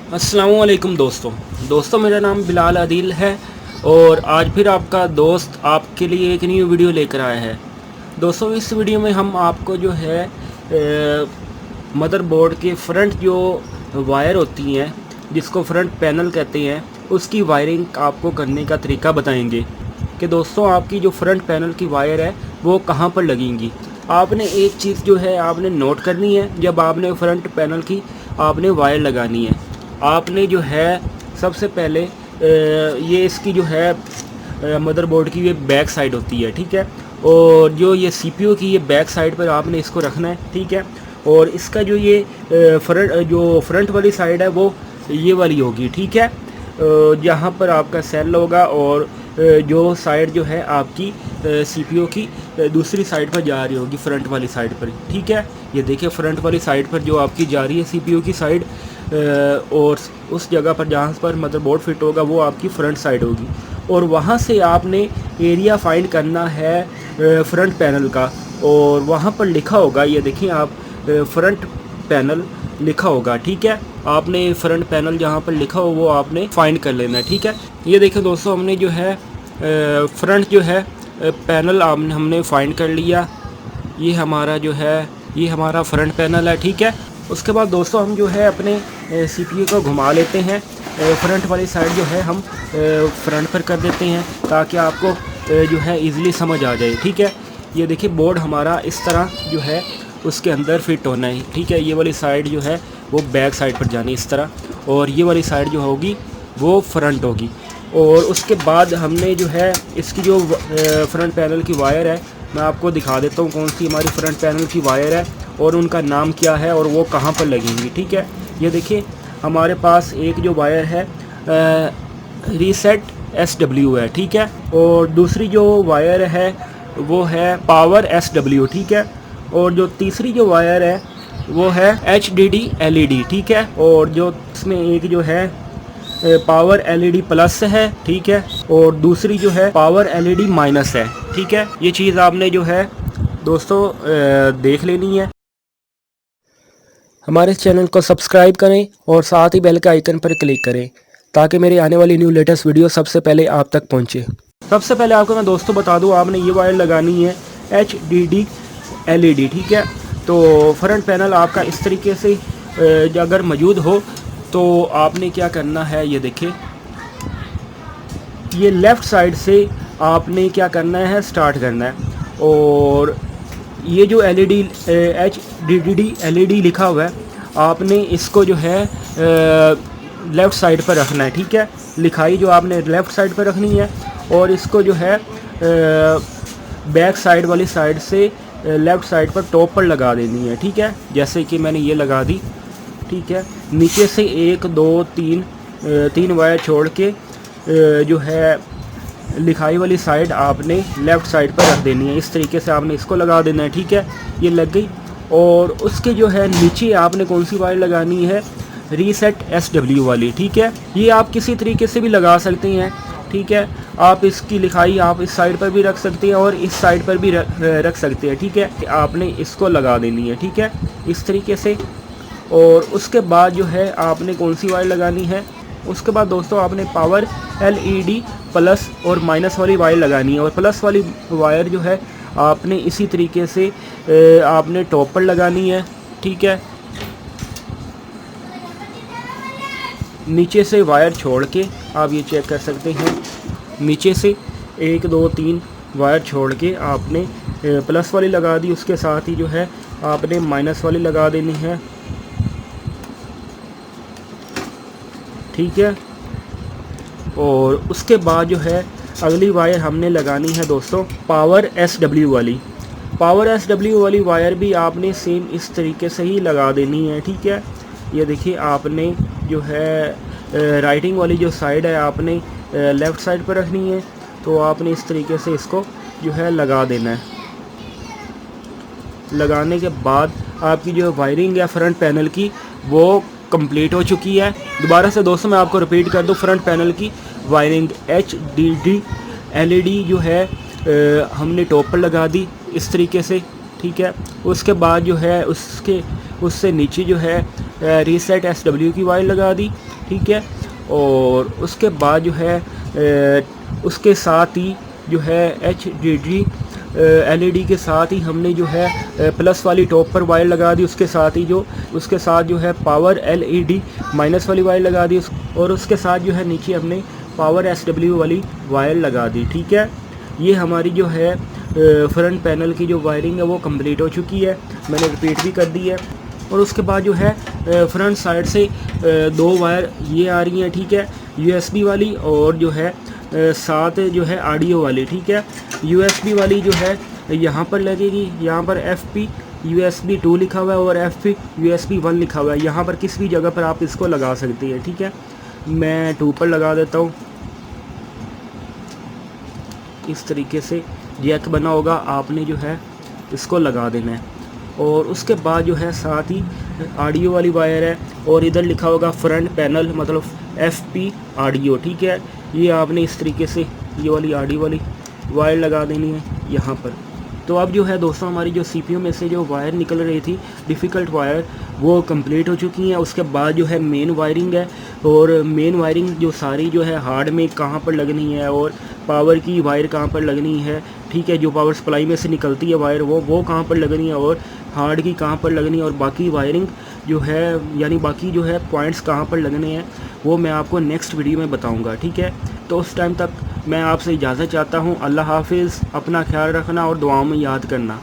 अस्सलामुअलैकुम दोस्तों मेरा नाम बिलाल अदील है और आज फिर आपका दोस्त आपके लिए एक न्यू वीडियो लेकर आया है। दोस्तों इस वीडियो में हम आपको जो है मदरबोर्ड के फ्रंट जो वायर होती हैं जिसको फ्रंट पैनल कहते हैं उसकी वायरिंग आपको करने का तरीका बताएंगे कि दोस्तों आपकी जो फ्रंट पैनल की वायर है वो कहाँ पर लगेंगी। आपने एक चीज़ जो है आपने नोट करनी है, जब आपने फ्रंट पैनल की आपने वायर लगानी है आपने जो है सबसे पहले ये इसकी जो है मदरबोर्ड की ये बैक साइड होती है, ठीक है। और जो ये सीपीयू की ये बैक साइड पर आपने इसको रखना है, ठीक है। और इसका जो ये फ्रंट वाली साइड है वो ये वाली होगी, ठीक है, जहाँ पर आपका सेल होगा। और जो साइड जो है आपकी सीपीयू की दूसरी साइड पर जा रही होगी, फ्रंट वाली साइड पर, ठीक है। ये देखिए फ्रंट वाली साइड पर जो आपकी जा रही है सीपीयू की साइड, और उस जगह पर जहाँ पर मदरबोर्ड फिट होगा वो आपकी फ्रंट साइड होगी। और वहाँ से आपने एरिया फाइंड करना है फ्रंट पैनल का, और वहाँ पर लिखा होगा, ये देखिए आप फ्रंट पैनल लिखा होगा, ठीक है। आपने फ्रंट पैनल जहाँ पर लिखा हो वो आपने फाइंड कर लेना है, ठीक है। ये देखिए दोस्तों हमने जो है फ्रंट जो है पैनल हमने फाइंड कर लिया। ये हमारा जो है ये हमारा फ्रंट पैनल है, ठीक है। उसके बाद दोस्तों हम जो है अपने सीपीयू को घुमा लेते हैं, फ्रंट वाली साइड जो है हम फ्रंट पर कर देते हैं ताकि आपको जो है इजीली समझ आ जाए, ठीक है। ये देखिए बोर्ड हमारा इस तरह जो है उसके अंदर फिट होना है, ठीक है। ये वाली साइड जो है वो बैक साइड पर जानी इस तरह, और ये वाली साइड जो होगी वो फ्रंट होगी। और उसके बाद हमने जो है इसकी जो फ्रंट पैनल की वायर है मैं आपको दिखा देता हूँ कौन सी हमारी फ्रंट पैनल की वायर है और उनका नाम क्या है और वो कहाँ पर लगेंगी, ठीक है। ये देखिए हमारे पास एक जो वायर है रीसेट SW है, ठीक है। और दूसरी जो वायर है वो है पावर SW, ठीक है। और जो तीसरी जो वायर है वो है HDD LED, ठीक है। और जो इसमें एक जो है पावर LED प्लस है, ठीक है। और दूसरी जो है पावर LED माइनस है, ठीक है। ये चीज़ आपने जो है दोस्तों देख लेनी है। हमारे चैनल को सब्सक्राइब करें और साथ ही बेल के आइकन पर क्लिक करें ताकि मेरी आने वाली न्यू लेटेस्ट वीडियो सबसे पहले आप तक पहुंचे। सबसे पहले आपको मैं दोस्तों बता दूं, आपने ये वायर लगानी है HDD LED, ठीक है। तो फ्रंट पैनल आपका इस तरीके से अगर मौजूद हो तो आपने क्या करना है, ये देखिए ये लेफ़्ट साइड से आपने क्या करना है, स्टार्ट करना है। और ये जो LED HDD LED लिखा हुआ है आपने इसको जो है लेफ़्ट साइड पर रखना है, ठीक है। लिखाई जो आपने लेफ़्ट साइड पर रखनी है और इसको जो है बैक साइड वाली साइड से लेफ़्ट साइड पर टॉप पर लगा देनी है, ठीक है। जैसे कि मैंने ये लगा दी, ठीक है। नीचे से 1 2 3 वायर छोड़ के जो है लिखाई वाली साइड आपने लेफ़्ट साइड पर रख देनी है। इस तरीके से आपने इसको लगा देना है, ठीक है। ये लग गई। और उसके जो है नीचे आपने कौन सी वायर लगानी है, रीसेट SW वाली, ठीक है। ये आप किसी तरीके से भी लगा सकते हैं, ठीक है। आप इसकी लिखाई आप इस साइड पर भी रख सकते हैं और इस साइड पर भी रख सकते हैं, ठीक है। आपने इसको लगा देनी है, ठीक है, इस तरीके से। और उसके बाद जो है आपने कौन सी वायर लगानी है, उसके बाद दोस्तों आपने पावर LED प्लस और माइनस वाली वायर लगानी है। और प्लस वाली वायर जो है आपने इसी तरीके से आपने टॉप पर लगानी है, ठीक है। नीचे से वायर छोड़ के आप ये चेक कर सकते हैं, नीचे से 1 2 3 वायर छोड़ के आपने प्लस वाली लगा दी, उसके साथ ही जो है आपने माइनस वाली लगा देनी है, ठीक है। और उसके बाद जो है अगली वायर हमने लगानी है दोस्तों पावर SW वाली। पावर SW वाली वायर भी आपने सेम इस तरीके से ही लगा देनी है, ठीक है। ये देखिए आपने जो है राइटिंग वाली जो साइड है आपने लेफ़्ट साइड पर रखनी है, तो आपने इस तरीके से इसको जो है लगा देना है। लगाने के बाद आपकी जो वायरिंग है फ्रंट पैनल की वो कंप्लीट हो चुकी है। दोबारा से दोस्तों मैं आपको रिपीट कर दूं, फ्रंट पैनल की वायरिंग HDD LED जो है हमने टॉप पर लगा दी इस तरीके से, ठीक है। उसके बाद जो है उससे नीचे जो है रीसेट SW की वायर लगा दी। ठीक है। और उसके बाद जो है उसके साथ ही जो है HDD LED के साथ ही हमने जो है प्लस वाली टॉप पर वायर लगा दी, उसके साथ जो है पावर LED माइनस वाली वायर लगा दी, और उसके साथ जो है नीचे हमने पावर SW वाली वायर लगा दी, ठीक है। ये हमारी जो है फ्रंट पैनल की जो वायरिंग है वो कंप्लीट हो चुकी है, मैंने रिपीट भी कर दी है। और उसके बाद जो है फ्रंट साइड से 2 वायर ये आ रही हैं, ठीक है, USB वाली, और जो है साथ जो है ऑडियो वाली, ठीक है। USB वाली जो है यहाँ पर लगेगी, यहाँ पर FP USB 2 लिखा हुआ है और FP USB 1 लिखा हुआ है, यहाँ पर किसी भी जगह पर आप इसको लगा सकते हैं, ठीक है। मैं 2 पर लगा देता हूँ। इस तरीके से जैक बना होगा, आपने जो है इसको लगा देना है। और उसके बाद जो है साथ ही ऑडियो वाली वायर है, और इधर लिखा होगा फ्रंट पैनल मतलब FP ऑडियो, ठीक है। ये आपने इस तरीके से ये वाली ऑडियो वाली वायर लगा देनी है यहाँ पर। तो अब जो है दोस्तों हमारी जो CPU में से जो वायर निकल रही थी डिफ़िकल्ट वायर, वो कंप्लीट हो चुकी हैं। उसके बाद जो है मेन वायरिंग है, और मेन वायरिंग जो सारी जो है हार्ड में कहाँ पर लगनी है, और पावर की वायर कहाँ पर लगनी है, ठीक है, जो पावर सप्लाई में से निकलती है वायर वो कहाँ पर लगनी है, और हार्ड की कहाँ पर लगनी है, और बाकी वायरिंग जो है यानी बाकी जो है पॉइंट्स कहाँ पर लगने हैं, वो मैं आपको नेक्स्ट वीडियो में बताऊँगा, ठीक है। तो उस टाइम तक मैं आपसे इजाज़त चाहता हूँ। अल्लाह हाफिज़, अपना ख्याल रखना और दुआओं में याद करना।